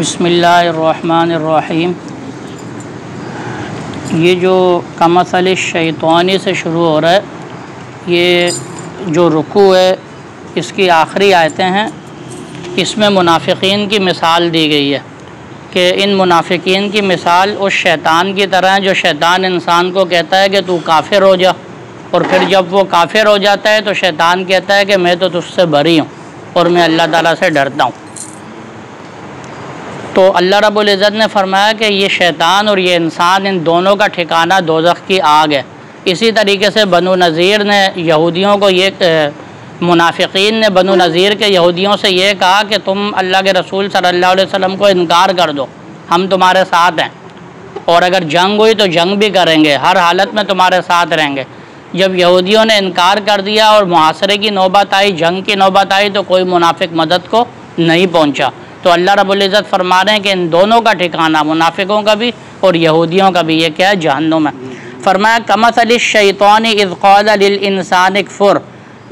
बिस्मिल्लाहिर्रहमानिर्रहीम। ये जो कमसल शैतानी से शुरू हो रहा है, ये जो रुकू है इसकी आखिरी आयतें हैं। इसमें मुनाफिकीन की मिसाल दी गई है कि इन मुनाफिकीन की मिसाल उस शैतान की तरह है जो शैतान इंसान को कहता है कि तू काफिर हो जा, और फिर जब वो काफिर हो जाता है तो शैतान कहता है कि मैं तो तुझसे बरी हूँ और मैं अल्लाह ताला से डरता हूँ। तो अल्लाह रब्बुल इज़्ज़त ने फरमाया कि ये शैतान और ये इंसान, इन दोनों का ठिकाना दोज़ख की आग है। इसी तरीके से बनु नज़ीर ने यहूदियों को मुनाफिकीन ने बनु नज़ीर के यहूदियों से ये कहा कि तुम अल्लाह के रसूल सल्लल्लाहु अलैहि वसल्लम को इनकार कर दो, हम तुम्हारे साथ हैं, और अगर जंग हुई तो जंग भी करेंगे, हर हालत में तुम्हारे साथ रहेंगे। जब यहूदियों ने इनकार कर दिया और मुहासरे की नौबत आई, जंग की नौबत आई, तो कोई मुनाफिक मदद को नहीं पहुँचा। तो अल्लाह रब्बुल इज़्ज़त फरमा रहे हैं कि इन दोनों का ठिकाना, मुनाफिकों का भी और यहूदियों का भी, ये क्या है? जहन्नुम है। फरमाया कमसलिश शैतानी इज़ क़ाला लिल इंसानि कफ़ुर।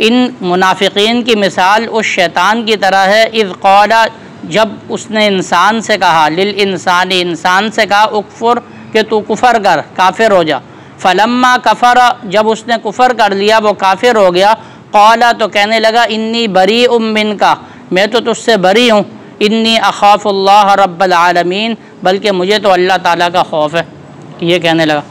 इन मुनाफिकीन की मिसाल उस शैतान की तरह है, इज़ क़ाला, जब उसने इंसान से कहा, लिल इंसानी, इंसान से कहा, उकफुर, कि तू कुफ़र कर, काफिर हो जा। फलम्मा कफ़र, जब उसने कुफ़र कर लिया, वो काफिर हो गया, क़ाला, तो कहने लगा, इन्नी बरीउम मिनका, मैं तो तुझसे बरी हूँ, इन्नी अख़ाफ़ुल्लाह रब्बल आलमीन, बल्कि मुझे तो अल्लाह ताला का खौफ है, ये कहने लगा।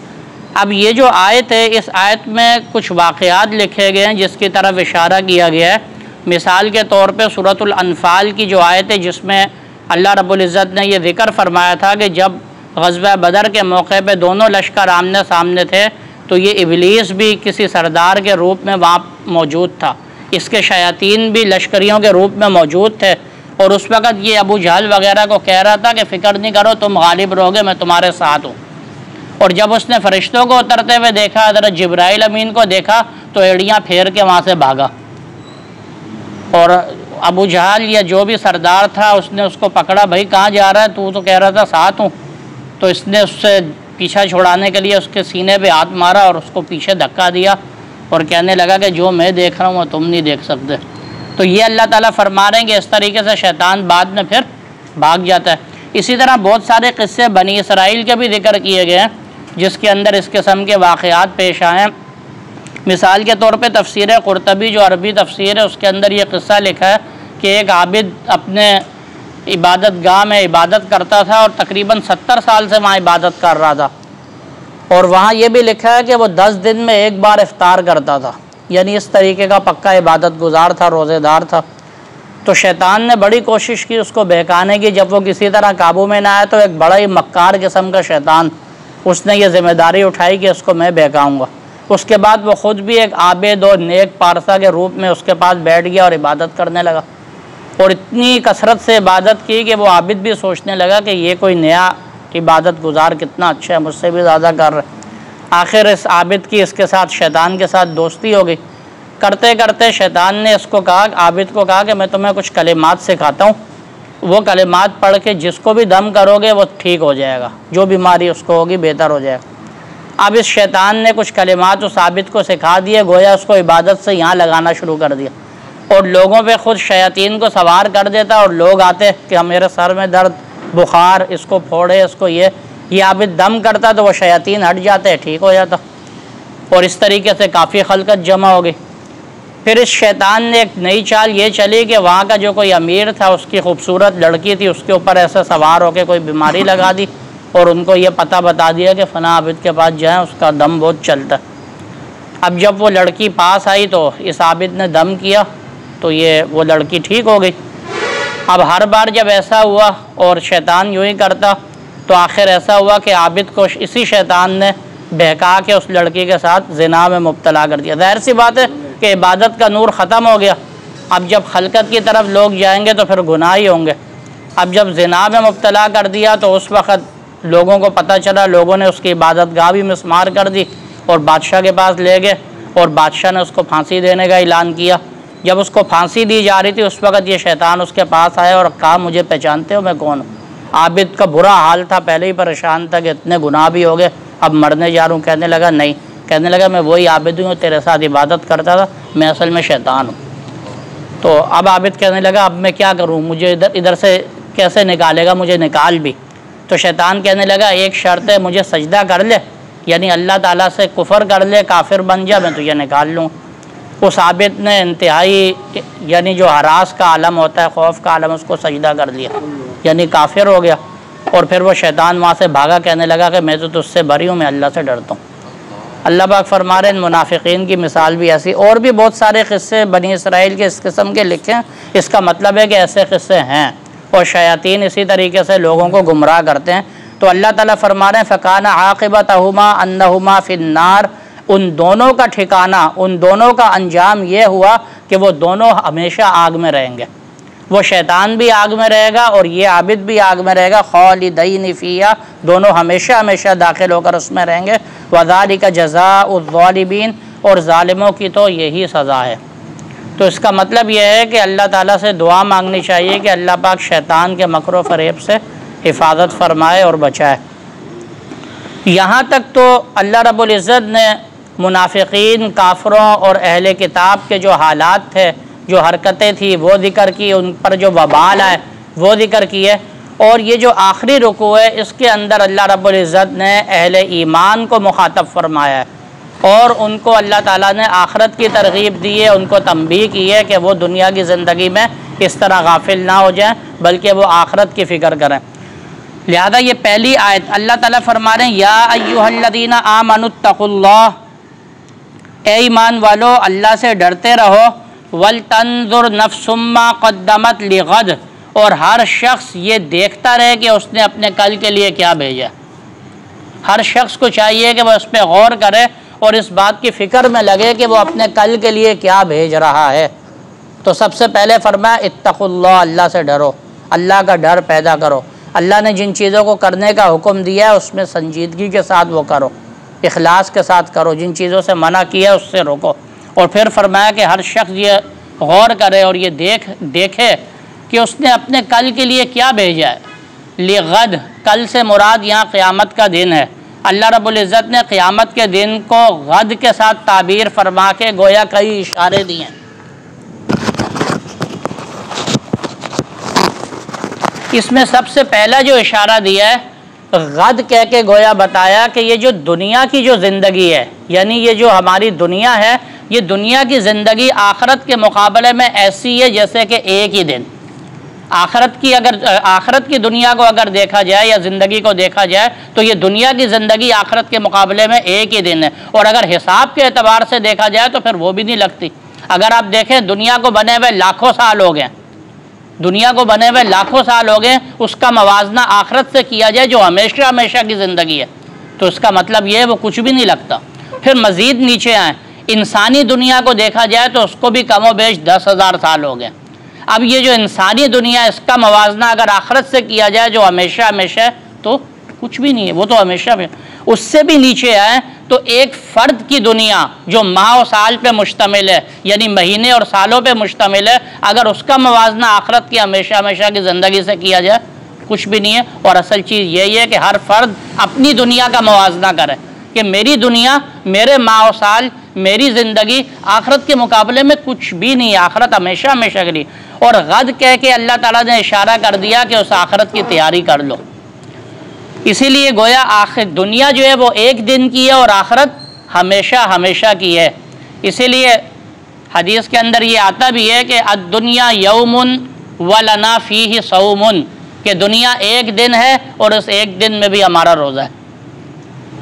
अब ये जो आयत है, इस आयत में कुछ वाक़यात लिखे गए हैं जिसकी तरफ इशारा किया गया है। मिसाल के तौर पे सूरतुल अनफ़ाल की जो आयत है, जिसमें अल्लाह रब्बुल इज़्ज़त ने ये ज़िक्र फरमाया था कि जब ग़ज़वा बदर के मौके पे दोनों लश्कर आमने सामने थे, तो ये इब्लीस भी किसी सरदार के रूप में वहाँ मौजूद था, इसके शयातीन भी लश्करियों के रूप में मौजूद थे, और उस वक़्त ये अबू जहल वगैरह को कह रहा था कि फ़िक्र नहीं करो, तुम गालिब रहोगे, मैं तुम्हारे साथ हूँ। और जब उसने फ़रिश्तों को उतरते हुए देखा, हज़रत जिब्राइल अमीन को देखा, तो एड़ियाँ फेर के वहाँ से भागा, और अबू जहल या जो भी सरदार था उसने उसको पकड़ा, भाई कहाँ जा रहा है, तू तो कह रहा था साथ हूँ। तो इसने उससे पीछा छुड़ाने के लिए उसके सीने पे हाथ मारा और उसको पीछे धक्का दिया, और कहने लगा कि जो मैं देख रहा हूँ वो तुम नहीं देख सकते। तो ये अल्लाह ताला फरमा रहे हैं कि इस तरीके से शैतान बाद में फिर भाग जाता है। इसी तरह बहुत सारे क़िस्से बनी इसराइल के भी जिक्र किए गए हैं, जिसके अंदर इस किस्म के वाक़यात पेश आए हैं। मिसाल के तौर पे तफसीर कुर्तबी, जो अरबी तफसीर है, उसके अंदर ये क़िस्सा लिखा है कि एक आबिद अपने इबादत गाह में इबादत करता था और तकरीबन 70 साल से वहाँ इबादत कर रहा था, और वहाँ ये भी लिखा है कि वो 10 दिन में एक बार इफ्तार करता था, यानी इस तरीके का पक्का इबादत गुजार था, रोज़ेदार था। तो शैतान ने बड़ी कोशिश की उसको बहकाने की। जब वो किसी तरह काबू में ना आया तो एक बड़ा ही मक्कार किस्म का शैतान, उसने ये ज़िम्मेदारी उठाई कि उसको मैं बहकाऊँगा। उसके बाद वो ख़ुद भी एक आबिद और नेक पारसा के रूप में उसके पास बैठ गया और इबादत करने लगा, और इतनी कसरत से इबादत की कि वो आबिद भी सोचने लगा कि ये कोई नया इबादत गुजार कितना अच्छा है, मुझसे भी ज़्यादा कर रहा है। आखिर इस आबिद की इसके साथ, शैतान के साथ दोस्ती हो गई। करते करते शैतान ने इसको कहा, आबिद को कहा कि मैं तुम्हें कुछ कलिमात सिखाता हूँ, वो कलिमात पढ़ के जिसको भी दम करोगे वो ठीक हो जाएगा, जो बीमारी उसको होगी बेहतर हो जाएगा। अब इस शैतान ने कुछ कलिमात उस आबिद को सिखा दिए, गोया उसको इबादत से यहाँ लगाना शुरू कर दिया, और लोगों पे ख़ुद शयातीन को सवार कर देता, और लोग आते कि मेरे सर में दर्द, बुखार, इसको फोड़े, इसको ये आबिद दम करता तो वो शयातीन हट जाते, ठीक हो जाता, और इस तरीके से काफ़ी खलकत जमा हो गई। फिर इस शैतान ने एक नई चाल ये चली कि वहाँ का जो कोई अमीर था, उसकी खूबसूरत लड़की थी, उसके ऊपर ऐसे सवार होकर कोई बीमारी लगा दी, और उनको ये पता बता दिया कि फ़ना आबिद के पास जाएँ, उसका दम बहुत चलता है। अब जब वो लड़की पास आई तो इस आबिद ने दम किया, तो वो लड़की ठीक हो गई। अब हर बार जब ऐसा हुआ और शैतान यूँ ही करता, तो आखिर ऐसा हुआ कि आबिद को इसी शैतान ने बहका के उस लड़की के साथ ज़िना में मुब्तला कर दिया। ज़ाहिर सी बात है कि इबादत का नूर ख़त्म हो गया। अब जब खलकत की तरफ लोग जाएंगे तो फिर गुनाह ही होंगे। अब जब ज़िना में मुब्तला कर दिया तो उस वक़्त लोगों को पता चला, लोगों ने उसकी इबादत गाह भी मिसमार कर दी और बादशाह के पास ले गए, और बादशाह ने उसको फांसी देने का ऐलान किया। जब उसको फांसी दी जा रही थी उस वक़्त ये शैतान उसके पास आया और कहा, मुझे पहचानते हो, मैं कौन हूँ? आबिद का बुरा हाल था, पहले ही परेशान था कि इतने गुनाह भी हो गए, अब मरने जा रहा हूँ। कहने लगा नहीं, कहने लगा मैं वही आबिद हूँ, तेरे साथ इबादत करता था, मैं असल में शैतान हूँ। तो अब आबिद कहने लगा अब मैं क्या करूँ, मुझे इधर से कैसे निकालेगा, मुझे निकाल भी। तो शैतान कहने लगा एक शर्त है, मुझे सजदा कर ले, यानी अल्लाह ताला से कुफर कर ले, काफिर बन जा, मैं तुझे निकाल लूँ। उस आबिद ने इंतहाई यानी जो हरास का आलम होता है, खौफ का आलम, उसको सजदा कर दिया, यानी काफिर हो गया। और फिर वो शैतान वहाँ से भागा, कहने लगा कि मैं तो तुझसे बरी हूँ, मैं अल्लाह से डरता हूँ। अल्लाह पाक फरमा रहे हैं मुनाफिकीन की मिसाल भी ऐसी, और भी बहुत सारे क़िस्से बनी इसराइल के इस किस्म के लिखे हैं। इसका मतलब है कि ऐसे क़िस्से हैं, और शयातीन इसी तरीके से लोगों को गुमराह करते हैं। तो अल्लाह ताला फरमा रहे हैं फ़काना आक़िबतहुमा अन्नहुमा फ़िन्नार, उन दोनों का ठिकाना, उन दोनों का अंजाम ये हुआ कि वो दोनों हमेशा आग में रहेंगे। वो शैतान भी आग में रहेगा और ये आबिद भी आग में रहेगा, खालिदैन फ़ीहा, दोनों हमेशा हमेशा दाखिल होकर उसमें रहेंगे। वज़ालिका जज़ाउज़्ज़ालिमीन, और ज़ालिमों की तो यही सज़ा है। तो इसका मतलब यह है कि अल्लाह ताला से दुआ मांगनी चाहिए कि अल्लाह पाक शैतान के मकरो फ़रेब से हिफाजत फरमाए और बचाए। यहाँ तक तो अल्लाह रब्बुल इज़्ज़त ने मुनाफिकीन, काफरों और अहले किताब के जो हालात थे, जो हरकतें थी, वो ज़िक्र की, उन पर जो वबाल आए वो ज़िक्र किए। और ये जो आखिरी रुकू है, इसके अंदर अल्लाह रब्बुल इज़्ज़त ने अहले ईमान को मुखातब फरमाया है और उनको अल्लाह ताला ने आखिरत की तरगीब दी है, उनको तंबीह की है कि वो दुनिया की ज़िंदगी में इस तरह गाफिल ना हो जाएं, बल्कि वो आखिरत की फ़िक्र करें। लिहाजा ये पहली आयत अल्लाह ताला फरमा रहे हैं, या अय्युहल्लज़ीना आमनुत्तकुल्लाह, ए ईमान वालो अल्लाह से डरते रहो, वल तंजुर नफ्सुम मा क़द्दमत लिग़द, और हर शख्स ये देखता रहे कि उसने अपने कल के लिए क्या भेजा। हर शख्स को चाहिए कि वह उस पर गौर करे और इस बात की फ़िक्र में लगे कि वो अपने कल के लिए क्या भेज रहा है। तो सबसे पहले फरमाया इत्तकुल्लाह, अल्लाह से डरो, अल्लाह का डर पैदा करो। अल्लाह ने जिन चीज़ों को करने का हुक्म दिया है उसमें संजीदगी के साथ वो करो, इखलास के साथ करो। जिन चीज़ों से मना किया उससे रोको। और फिर फरमाया कि हर शख्स ये गौर करे और ये देखे कि उसने अपने कल के लिए क्या भेजा है। लिग़द, कल से मुराद यहाँ क़यामत का दिन है। अल्लाह रब्बुल इज़्ज़त ने क़यामत के दिन को गद के साथ ताबीर फरमा के गोया कई इशारे दिए हैं। इसमें सबसे पहला जो इशारा दिया है, गद कह के गोया बताया कि ये जो दुनिया की जो ज़िंदगी है, यानी ये जो हमारी दुनिया है, ये दुनिया की ज़िंदगी आखिरत के मुकाबले में ऐसी है जैसे कि एक ही दिन। आखिरत की दुनिया को अगर देखा जाए या ज़िंदगी को देखा जाए तो ये दुनिया की ज़िंदगी आखिरत के मुकाबले में एक ही दिन है। और अगर हिसाब के एतबार से देखा जाए तो फिर वो भी नहीं लगती। अगर आप देखें, दुनिया को बने हुए लाखों साल हो गए, दुनिया को बने हुए लाखों साल हो गए, उसका मवाजना आखिरत से किया जाए जो हमेशा हमेशा की ज़िंदगी है, तो इसका मतलब ये है वो कुछ भी नहीं लगता। फिर मज़ीद नीचे आए, इंसानी दुनिया को देखा जाए तो उसको भी कमो बेश 10,000 साल हो गए। अब ये जो इंसानी दुनिया, इसका मवाजना अगर आखिरत से किया जाए जो हमेशा हमेशा, तो कुछ भी नहीं है, वो तो हमेशा में। उससे भी नीचे आए तो एक फ़र्द की दुनिया जो माह और साल पे मुश्तमिल है, यानी महीने और सालों पे मुश्तमिल है, अगर उसका मवाजना आखिरत की हमेशा हमेशा की ज़िंदगी से किया जाए, कुछ भी नहीं है। और असल चीज़ यही है कि हर फ़र्द अपनी दुनिया का मवाजना करे कि मेरी दुनिया, मेरे माह और साल, मेरी ज़िंदगी आखिरत के मुकाबले में कुछ भी नहीं है, आखिरत हमेशा हमेशा के लिए। और गद कह के अल्लाह ताला ने इशारा कर दिया कि उस आखिरत की तैयारी कर लो। इसीलिए गोया आखिर दुनिया जो है वो एक दिन की है और आखिरत हमेशा हमेशा की है। इसीलिए हदीस के अंदर ये आता भी है कि अद्दुनिया यौमुन वलना फ़ीहि सौमुन, कि दुनिया एक दिन है और उस एक दिन में भी हमारा रोज़ा है।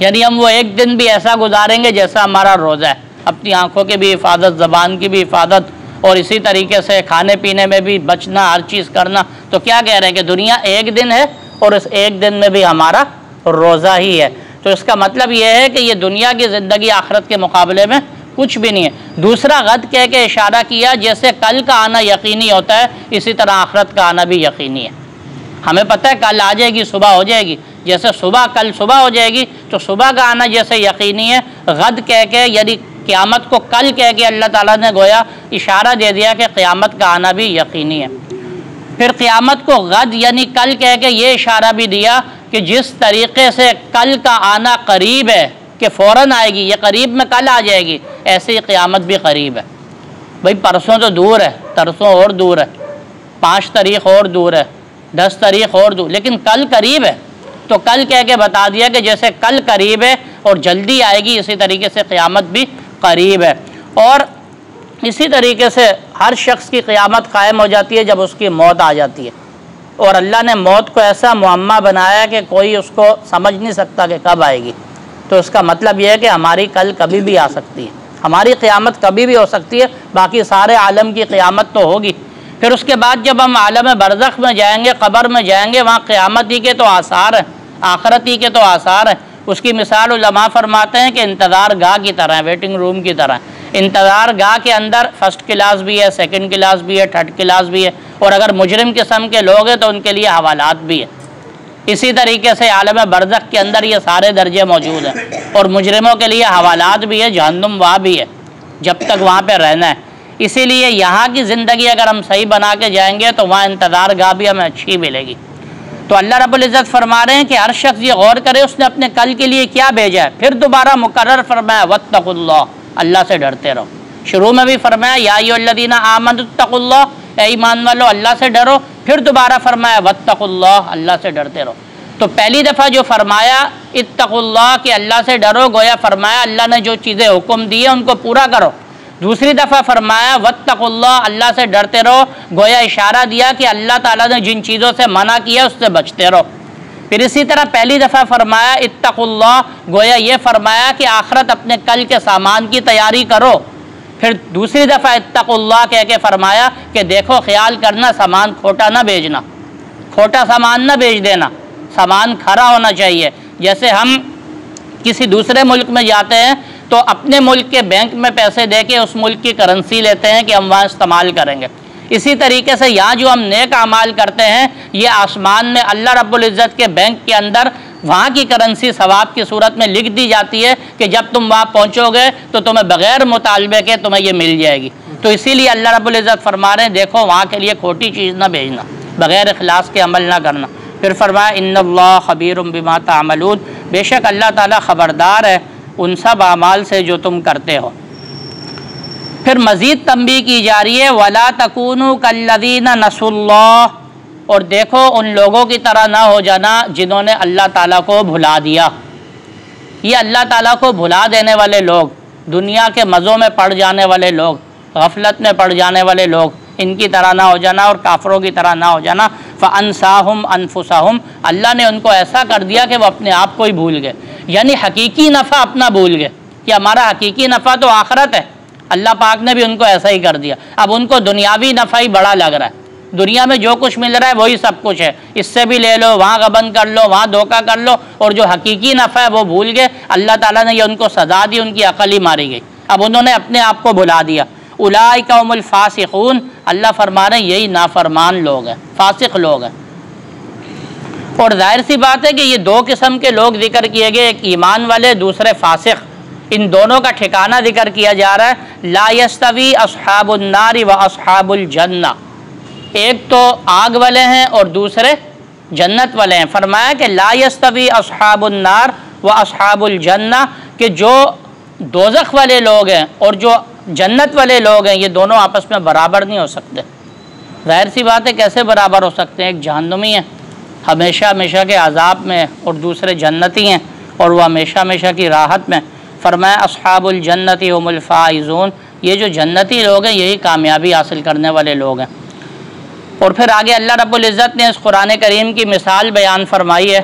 यानी हम वो एक दिन भी ऐसा गुजारेंगे जैसा हमारा रोज़ा है। अपनी आँखों की भी हिफाजत, ज़बान की भी हिफाजत, और इसी तरीके से खाने पीने में भी बचना, हर चीज़ करना। तो क्या कह रहे हैं कि दुनिया एक दिन है और इस एक दिन में भी हमारा रोज़ा ही है। तो इसका मतलब यह है कि ये दुनिया की ज़िंदगी आखिरत के मुकाबले में कुछ भी नहीं है। दूसरा, गद कह के इशारा किया, जैसे कल का आना यकीनी होता है, इसी तरह आखिरत का आना भी यकीनी है। हमें पता है कल आ जाएगी, सुबह हो जाएगी, जैसे कल सुबह हो जाएगी, तो सुबह का आना जैसे यकीनी है, गद कह के यानी क़यामत को कल कह के अल्लाह ताला ने गोया इशारा दे दिया कि क़यामत का आना भी यकीनी है। फिर क़यामत को गद यानी कल कह के ये इशारा भी दिया कि जिस तरीके से कल का आना करीब है कि फ़ौरन आएगी, ये करीब में कल आ जाएगी, ऐसे ही क़यामत भी करीब है। भाई परसों तो दूर है, तरसों और दूर है, 5 तारीख और दूर है, 10 तारीख और दूँ, लेकिन कल करीब है तो कल कह के बता दिया कि जैसे कल करीब है और जल्दी आएगी, इसी तरीके से क़यामत भी करीब है। और इसी तरीके से हर शख्स की क़यामत कायम हो जाती है जब उसकी मौत आ जाती है। और अल्लाह ने मौत को ऐसा मुअम्मा बनाया कि कोई उसको समझ नहीं सकता कि कब आएगी। तो इसका मतलब यह है कि हमारी कल कभी भी आ सकती है, हमारी क़यामत कभी भी हो सकती है, बाकी सारे आलम की क़यामत तो होगी। फिर उसके बाद जब हम आलम बरज़ख में जाएंगे, क़ब्र में जाएंगे, वहाँ क़यामत ही के तो आसार हैं, आखरत ही के तो आसार हैं। उसकी मिसाल उलमा फरमाते हैं कि इंतज़ार गाह की तरह है, वेटिंग रूम की तरह। इंतज़ार गाह के अंदर फर्स्ट क्लास भी है, सेकंड क्लास भी है, थर्ड क्लास भी है, और अगर मुजरिम किस्म के लोग हैं तो उनके लिए हवालात भी है। इसी तरीके से आलम बरज़ख के अंदर ये सारे दर्जे मौजूद हैं, और मुजरिमों के लिए हवालात भी है, जहन्नुम वहाँ भी है, जब तक वहाँ पर रहना है। इसीलिए यहाँ की ज़िंदगी अगर हम सही बना के जाएंगे तो वहाँ इंतज़ार गाह भी हमें अच्छी मिलेगी। तो अल्लाह रब्बुल इज़्ज़त फरमा रहे हैं कि हर शख्स ये गौर करे उसने अपने कल के लिए क्या भेजा है। फिर दोबारा मुकर्रर फरमाया वत्तकुल्लाह, अल्लाह से डरते रहो। शुरू में भी फरमाया या अय्युहल्लज़ीना आमनुत्तकुल्लाह, ऐ ईमान वालो अल्लाह से डरो। फिर दोबारा फरमाया वत्तकुल्लाह, अल्लाह से डरते रहो। तो पहली दफ़ा जो फरमाया इत्तकुल्लाह कि अल्लाह से डरो, गोया फरमाया अल्लाह ने जो चीज़ें हुक्म दी है उनको पूरा करो। दूसरी दफ़ा फरमाया वत्तकुल्लाह, अल्लाह से डरते रहो, गोया इशारा दिया कि अल्लाह ताला ने जिन चीज़ों से मना किया उससे बचते रहो। फिर इसी तरह पहली दफ़ा फरमाया इत्तकुल्लाह, गोया ये फरमाया कि आखरत अपने कल के सामान की तैयारी करो। फिर दूसरी दफ़ा इत्तकुल्लाह कह के फरमाया कि देखो ख्याल करना, सामान खोटा ना भेजना, खोटा सामान ना भेज देना, सामान खरा होना चाहिए। जैसे हम किसी दूसरे मुल्क में जाते हैं तो अपने मुल्क के बैंक में पैसे दे के उस मुल्क की करेंसी लेते हैं कि हम वहाँ इस्तेमाल करेंगे। इसी तरीके से यहाँ जो हम नेक अमाल करते हैं ये आसमान में अल्लाह रब्बुल इज़्ज़त के बैंक के अंदर वहाँ की करेंसी सवाब की सूरत में लिख दी जाती है कि जब तुम वहाँ पहुँचोगे तो तुम्हें बग़ैर मुतालबे के तुम्हें ये मिल जाएगी। तो इसीलिए अल्लाह रब्बुल इज़्ज़त फरमा रहे हैं देखो वहाँ के लिए खोटी चीज़ ना भेजना, बग़ैर इखलास के अमल ना करना। फिर फरमाया इन्नल्लाह खबीरुम बिमा तामलून, बेशक अल्लाह ताला ख़बरदार है उन सब अमाल से जो तुम करते हो। फिर मज़ीद तंबीह की जा रही है वला तकूनु कल्लज़ीना नसुल्लाह, और देखो उन लोगों की तरह ना हो जाना जिन्होंने अल्लाह ताला को भुला दिया। ये अल्लाह ताला को भुला देने वाले लोग, दुनिया के मज़ों में पड़ जाने वाले लोग, गफलत में पड़ जाने वाले लोग, इनकी तरह ना हो जाना और काफरों की तरह ना हो जाना। फ़अनसाहुम अनफुसहुम, अल्लाह ने उनको ऐसा कर दिया कि वो अपने आप को ही भूल गए, यानी हकीकी नफ़ा अपना भूल गए कि हमारा हकीकी नफ़ा तो आखरत है। अल्लाह पाक ने भी उनको ऐसा ही कर दिया। अब उनको दुनियावी नफ़ा ही बड़ा लग रहा है, दुनिया में जो कुछ मिल रहा है वही सब कुछ है, इससे भी ले लो, वहाँ गबन कर लो, वहाँ धोखा कर लो, और जो हकीकी नफ़ा है वो भूल गए। अल्लाह ताला ने ये उनको सज़ा दी, उनकी अकल ही मारी गई। अब उन्होंने अपने आप को भुला दिया। उलाइका हुमुल फासिकून, अल्लाह फरमा रहे यही नाफरमान लोग हैं, फासिक लोग हैं। और जाहिर सी बात है कि ये दो किस्म के लोग जिक्र किए गए, एक ईमान वाले, दूसरे फासिक। इन दोनों का ठिकाना जिक्र किया जा रहा है। ला यस्तवी अस्हाबुन नारी व अस्हाबुल जन्ना, एक तो आग वाले हैं और दूसरे जन्नत वाले हैं। फरमाया कि ला यस्तवी अस्हाबुन नार व अस्हाबुल जन्ना, कि जो दोज़ख वाले लोग हैं और जो जन्नत वाले लोग हैं ये दोनों आपस में बराबर नहीं हो सकते। जाहिर सी बात है कैसे बराबर हो सकते हैं? एक जहन्नुमी है हमेशा हमेशा के अजाब में, और दूसरे जन्नती हैं और वह हमेशा हमेशा की राहत में। फरमाया अस्हाबुल जन्नती हुमुल फाइज़ून, ये जो जन्नती लोग हैं यही कामयाबी हासिल करने वाले लोग हैं। और फिर आगे अल्लाह रब्बुल इज़्ज़त ने इस कुरान करीम की मिसाल बयान फरमाई है,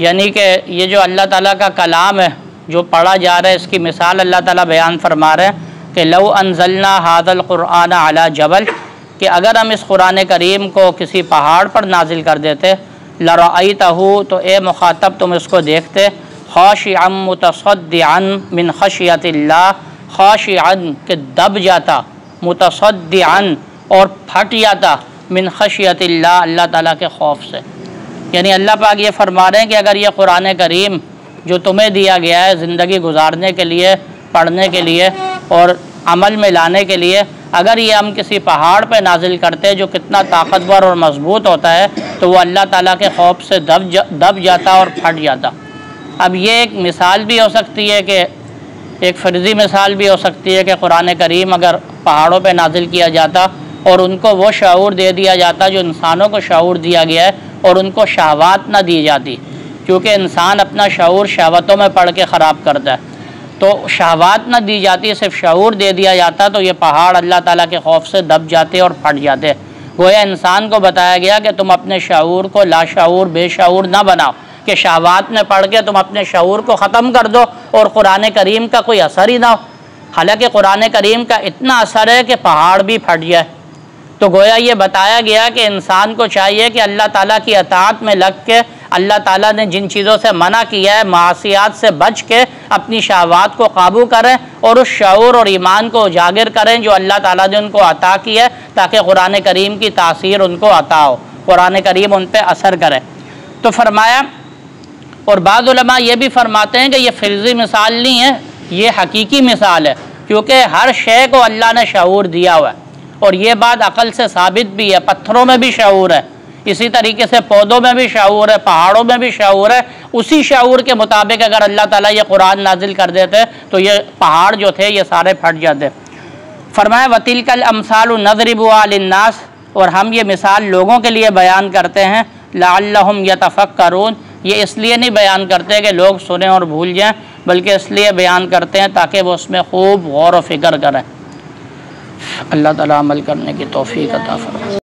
यानी कि ये जो अल्लाह ताला का कलाम है जो पढ़ा जा रहा है इसकी मिसाल अल्लाह ताला बयान फरमा रहे हैं कि लौ अनज़लना हाज़ल कुरआन अला जबल, कि अगर हम इस कुरान करीम को किसी पहाड़ पर नाजिल कर देते, लरअयतहु, तो ए मुखातब तुम इसको देखते, खाशिअन मुतसद्दिअन मिन खशियतिल्लाह, खाशिअन के दब जाता, मुतसद्दिअन और फट जाता, मिन खशियतिल्लाह अल्लाह ताला के खौफ से। यानी अल्लाह पाक ये फरमा रहे हैं कि अगर ये कुरान करीम जो तुम्हें दिया गया है ज़िंदगी गुजारने के लिए, पढ़ने के लिए और अमल में लाने के लिए, अगर ये हम किसी पहाड़ पर नाजिल करते जो कितना ताकतवर और मजबूत होता है तो वो अल्लाह ताला के खौफ से दब जाता और फट जाता। अब ये एक मिसाल भी हो सकती है कि एक फ़र्ज़ी मिसाल भी हो सकती है कि कुरान करीम अगर पहाड़ों पे नाजिल किया जाता और उनको वो शऊर दे दिया जाता जो इंसानों को शऊर दिया गया है, और उनको शहवात ना दी जाती, क्योंकि इंसान अपना शऊर शहवतों में पढ़ के ख़राब करता है। तो शहवात ना दी जाती, सिर्फ शऊर दे दिया जाता, तो ये पहाड़ अल्लाह ताला के खौफ से दब जाते और फट जाते। गोया इंसान को बताया गया कि तुम अपने शऊर को लाशऊर बेशऊर ना बनाओ, कि शहवात में पढ़ के तुम अपने शऊर को ख़त्म कर दो और कुरान करीम का कोई असर ही ना हो। हालांकि कुरान करीम का इतना असर है कि पहाड़ भी फट जाए। तो गोया ये बताया गया कि इंसान को चाहिए कि अल्लाह ताला की अताअत में लग के, अल्लाह ताला ने जिन चीज़ों से मना किया है मासियात से बच के अपनी शहवात को काबू करें और उस शऊर और ईमान को उजागर करें जो अल्लाह ताला ने उनको अता किया है, ताकि कुरान करीम की तासीर उनको अता हो, कुरान करीम उन पर असर करे। तो फरमाया, और बाद उलमा ये भी फरमाते हैं कि ये फ़िज़ी मिसाल नहीं है, ये हकीकी मिसाल है, क्योंकि हर शय को अल्लाह ने शऊर दिया हुआ है। और ये बात अकल से साबित भी है, पत्थरों में भी शऊर है, इसी तरीके से पौधों में भी शऊर है, पहाड़ों में भी शऊर है। उसी शऊर के मुताबिक अगर अल्लाह ताला ये कुरान नाजिल कर देते तो ये पहाड़ जो थे ये सारे फट जाते। फरमाया वतिलकल अमसालु नज़रिबुहा लिन्नास, और हम ये मिसाल लोगों के लिए बयान करते हैं, लअल्लहुम यतफक्करून, ये इसलिए नहीं बयान करते कि लोग सुने और भूल जाएं, बल्कि इसलिए बयान करते हैं ताकि वो उसमें खूब गौर व फिक्र करें। अल्लाह ताला अमल करने की तौफीक अता फरमाए।